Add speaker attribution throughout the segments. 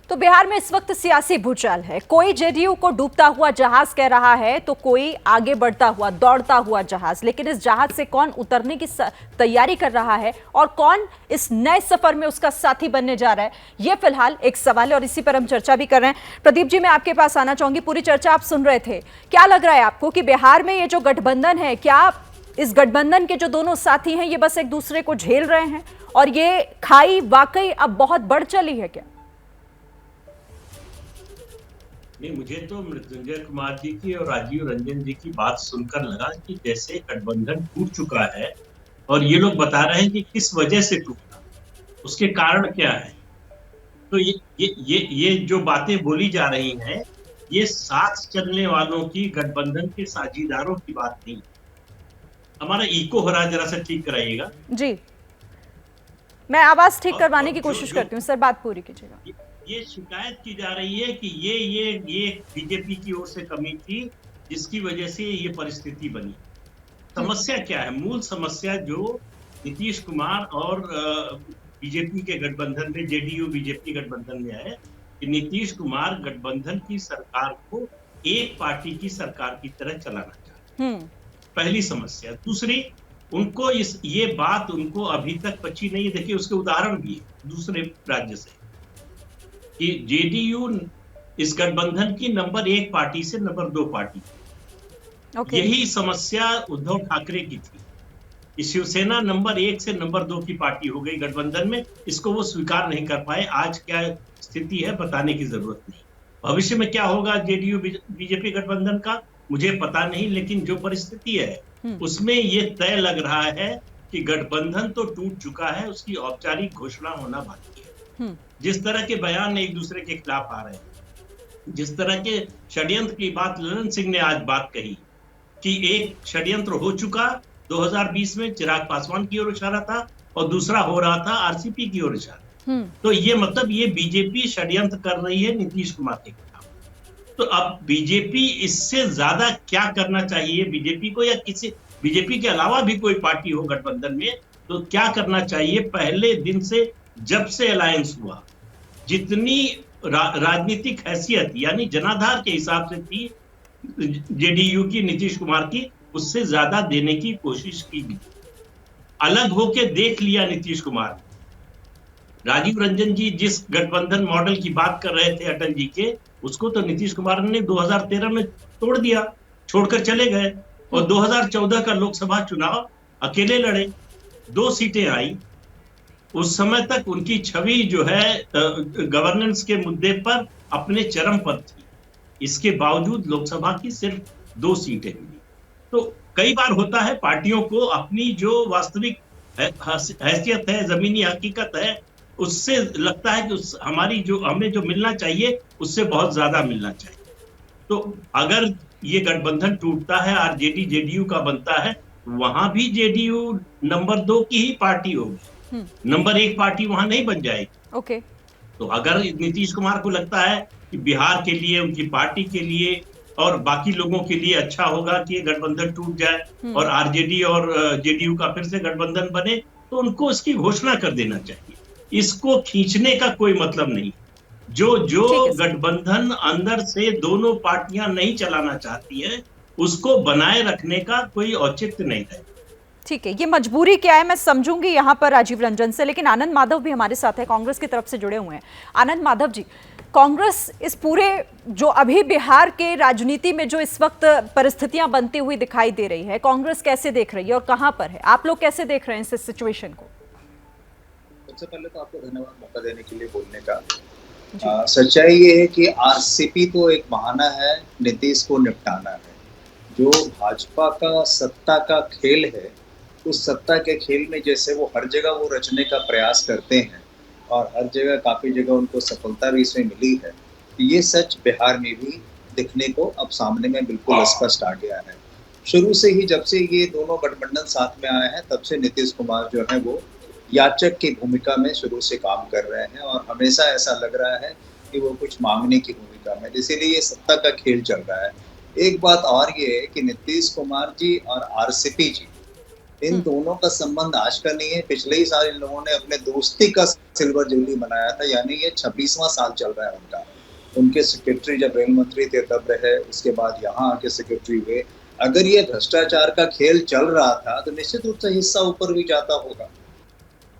Speaker 1: तो बिहार में इस वक्त सियासी भूचाल है। कोई जेडीयू को डूबता हुआ जहाज कह रहा है तो कोई आगे बढ़ता हुआ दौड़ता हुआ जहाज। लेकिन इस जहाज से कौन उतरने की तैयारी कर रहा है और कौन इस नए सफर में उसका साथी बनने जा रहा है, यह फिलहाल एक सवाल है और इसी पर हम चर्चा भी कर रहे हैं। प्रदीप जी, मैं आपके पास आना चाहूंगी। पूरी चर्चा आप सुन रहे थे, क्या लग रहा है आपको कि बिहार में ये जो गठबंधन है, क्या इस गठबंधन के जो दोनों साथी हैं ये बस एक दूसरे को झेल रहे हैं और ये खाई वाकई अब बहुत बढ़ चली है क्या?
Speaker 2: नहीं, मुझे तो मृत्युंजय कुमार जी की और राजीव रंजन जी की बात सुनकर लगा कि जैसे गठबंधन टूट चुका है और ये लोग बता रहे हैं कि किस वजह से टूटा, उसके कारण क्या है। तो ये जो बातें बोली जा रही हैं, ये साथ चलने वालों की, गठबंधन के साझीदारों की बात नहीं। हमारा इको हो रहा है, जरा सा ठीक कराइएगा।
Speaker 1: जी, मैं आवाज ठीक करवाने की कोशिश करती हूँ सर, बात पूरी कीजिएगा।
Speaker 2: ये शिकायत की जा रही है कि ये बीजेपी की ओर से कमी थी जिसकी वजह से ये परिस्थिति बनी। समस्या क्या है? मूल समस्या जो नीतीश कुमार और बीजेपी के गठबंधन में, जेडीयू बीजेपी गठबंधन में है कि नीतीश कुमार गठबंधन की सरकार को एक पार्टी की सरकार की तरह चलाना चाहते हैं। पहली समस्या। दूसरी, उनको ये बात उनको अभी तक पची नहीं है। देखिए, उसके उदाहरण भी है दूसरे राज्य से कि जेडीयू इस गठबंधन की नंबर 1 पार्टी से नंबर 2 पार्टी। यही समस्या उद्धव ठाकरे की थी कि शिवसेना नंबर 1 से नंबर 2 की पार्टी हो गई गठबंधन में। इसको वो स्वीकार नहीं कर पाए। आज क्या स्थिति है बताने की जरूरत नहीं। भविष्य में क्या होगा जेडीयू बीजेपी गठबंधन का मुझे पता नहीं, लेकिन जो परिस्थिति है उसमें ये तय लग रहा है कि गठबंधन तो टूट चुका है, उसकी औपचारिक घोषणा होना बाकी है। जिस तरह के बयान एक दूसरे के खिलाफ आ रहे हैं, जिस तरह के षड्यंत्र की बात ललन सिंह ने आज बात कही कि एक षड्यंत्र हो चुका 2020 में चिराग पासवान की ओर इशारा था और दूसरा हो रहा था आरसीपी की ओर इशारा। तो ये मतलब ये बीजेपी षड्यंत्र कर रही है नीतीश कुमार के खिलाफ। तो अब बीजेपी इससे ज्यादा क्या करना चाहिए बीजेपी को, या किसी बीजेपी के अलावा भी कोई पार्टी हो गठबंधन में, तो क्या करना चाहिए? पहले दिन से जब से अलायंस हुआ, जितनी राजनीतिक हैसियत यानी जनाधार के हिसाब से थी जेडीयू की, नीतीश कुमार की, उससे ज्यादा देने की कोशिश की गई। अलग होके देख लिया नीतीश कुमार। राजीव रंजन जी जिस गठबंधन मॉडल की बात कर रहे थे अटल जी के, उसको तो नीतीश कुमार ने 2013 में तोड़ दिया, छोड़कर चले गए और 2014 का लोकसभा चुनाव अकेले लड़े, 2 सीटें आई। उस समय तक उनकी छवि जो है गवर्नेंस के मुद्दे पर अपने चरम पर थी। इसके बावजूद लोकसभा की सिर्फ 2 सीटें मिली। तो कई बार होता है पार्टियों को अपनी जो वास्तविक हैसियत है, जमीनी हकीकत है, उससे लगता है कि हमारी जो हमें जो मिलना चाहिए उससे बहुत ज्यादा मिलना चाहिए। तो अगर ये गठबंधन टूटता है, आरजेडी जेडीयू का बनता है, वहां भी जेडीयू नंबर 2 की ही पार्टी होगी, नंबर 1 पार्टी वहां नहीं बन जाएगी। तो अगर नीतीश कुमार को लगता है कि बिहार के लिए, उनकी पार्टी के लिए और बाकी लोगों के लिए अच्छा होगा कि ये गठबंधन टूट जाए और आरजेडी और जेडीयू का फिर से गठबंधन बने, तो उनको इसकी घोषणा कर देना चाहिए। इसको खींचने का कोई मतलब नहीं। जो गठबंधन अंदर से दोनों पार्टियां नहीं चलाना चाहती है, उसको बनाए रखने का कोई औचित्य नहीं है।
Speaker 1: ठीक है, ये मजबूरी क्या है मैं समझूंगी यहाँ पर राजीव रंजन से, लेकिन आनंद माधव भी हमारे साथ है, कांग्रेस की तरफ से जुड़े हुए हैं। आनंद माधव जी, कांग्रेस इस पूरे जो अभी बिहार के राजनीति में जो इस वक्त परिस्थितियां बनती हुई दिखाई दे रही है, कांग्रेस कैसे देख रही है और कहां पर है? आप लोग कैसे देख रहे हैं इस सिचुएशन को?
Speaker 3: सबसे पहले तो आपको धन्यवाद मौका देने के लिए बोलने का। सच्चाई ये है कि आरसीपी तो एक बहाना है नीतीश को निपटाना है। जो भाजपा का सत्ता का खेल है, उस सत्ता के खेल में जैसे वो हर जगह वो रचने का प्रयास करते हैं और हर जगह काफ़ी जगह उनको सफलता भी इसमें मिली है, तो ये सच बिहार में भी दिखने को अब सामने में बिल्कुल स्पष्ट आ गया है। शुरू से ही जब से ये दोनों गठबंधन साथ में आए हैं, तब से नीतीश कुमार जो है वो याचक की भूमिका में शुरू से काम कर रहे हैं और हमेशा ऐसा लग रहा है कि वो कुछ मांगने की भूमिका में, इसीलिए ये सत्ता का खेल चल रहा है। एक बात और ये है कि नीतीश कुमार जी और आरसीपी जी इन दोनों का संबंध आज का नहीं है। पिछले ही साल इन लोगों ने अपने दोस्ती का सिल्वर जुबली मनाया था, यानी ये 26वां साल चल रहा है उनका। उनके सेक्रेटरी जब रेल मंत्री थे तब रहे, उसके बाद यहाँ आके सेक्रेटरी हुए। अगर ये भ्रष्टाचार का खेल चल रहा था तो निश्चित रूप से हिस्सा ऊपर भी जाता होगा,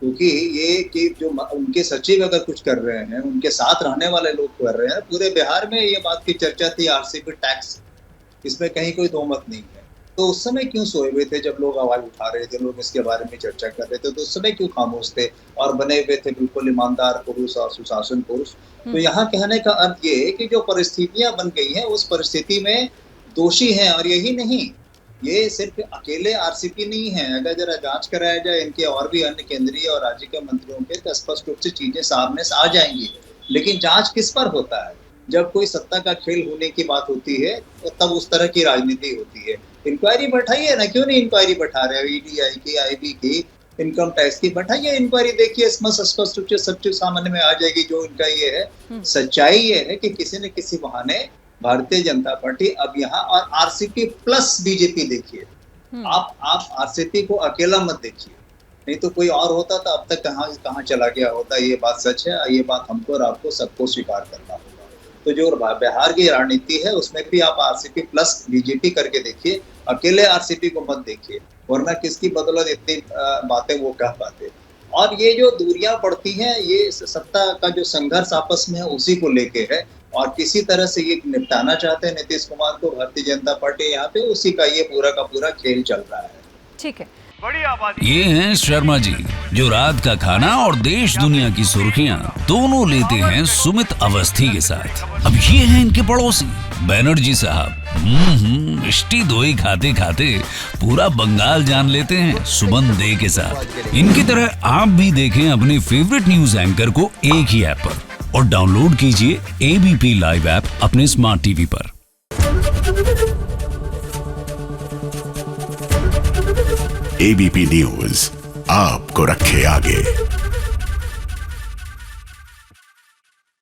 Speaker 3: क्योंकि ये कि जो उनके सचिव अगर कुछ कर रहे हैं, उनके साथ रहने वाले लोग कर रहे हैं। पूरे बिहार में ये बात की चर्चा थी आरसीपी टैक्स, इसमें कहीं कोई दो मत नहीं है। तो उस समय क्यों सोए हुए थे जब लोग आवाज उठा रहे थे, लोग इसके बारे में चर्चा कर रहे थे, तो उस समय क्यों खामोश थे और बने हुए थे बिल्कुल ईमानदार पुरुष और सुशासन पुरुष। तो यहाँ कहने का अर्थ ये है कि जो परिस्थितियां बन गई हैं उस परिस्थिति में दोषी हैं। और यही नहीं, ये सिर्फ अकेले आरसीपी नहीं है। अगर जरा जांच कराया जाए इनके और भी अन्य केंद्रीय और राज्य के मंत्रियों के, तो स्पष्ट रूप से चीजें सामने आ जाएंगी। लेकिन जांच किस पर होता है? जब कोई सत्ता का खेल होने की बात होती है तो तब उस तरह की राजनीति होती है। इंक्वायरी बैठाइए ना, क्यों नहीं इंक्वायरी बैठा रहे हो? ईडीआई की, आईबी की, इनकम टैक्स की बैठाइए इंक्वायरी, देखिए इसमें स्पष्ट रूप से सब चीज सामने में आ जाएगी। जो इनका ये है, सच्चाई ये है कि किसी न किसी बहाने भारतीय जनता पार्टी अब यहाँ, और आरसीपी प्लस बीजेपी देखिए। आप आरसीपी को अकेला मत देखिए, नहीं तो कोई और होता तो अब तक कहाँ चला गया होता। ये बात सच है, ये बात हमको और आपको सबको स्वीकार करना होगा। तो जो बिहार की राजनीति है उसमें भी आप आरसीपी प्लस बीजेपी करके देखिए, अकेले आरसीपी को मत देखिए, वरना किसकी बदौलत इतनी बातें वो कह पाते। और ये जो दूरियां बढ़ती हैं, ये सत्ता का जो संघर्ष आपस में है उसी को लेके है, और किसी तरह से ये निपटाना चाहते हैं नीतीश कुमार को, भारतीय जनता पार्टी यहाँ पे, उसी का ये पूरा का पूरा खेल चल रहा है।
Speaker 1: ठीक है।
Speaker 4: ये हैं शर्मा जी, जो रात का खाना और देश दुनिया की सुर्खियां दोनों लेते हैं सुमित अवस्थी के साथ। अब ये हैं इनके पड़ोसी बनर्जी साहब। मिष्टी दोई खाते खाते पूरा बंगाल जान लेते हैं सुमन दे के साथ। इनकी तरह आप भी देखें अपने फेवरेट न्यूज एंकर को एक ही ऐप पर, और डाउनलोड कीजिए एबीपी लाइव ऐप अपने स्मार्ट टीवी पर।
Speaker 5: एबीपी न्यूज आपको रखे आगे।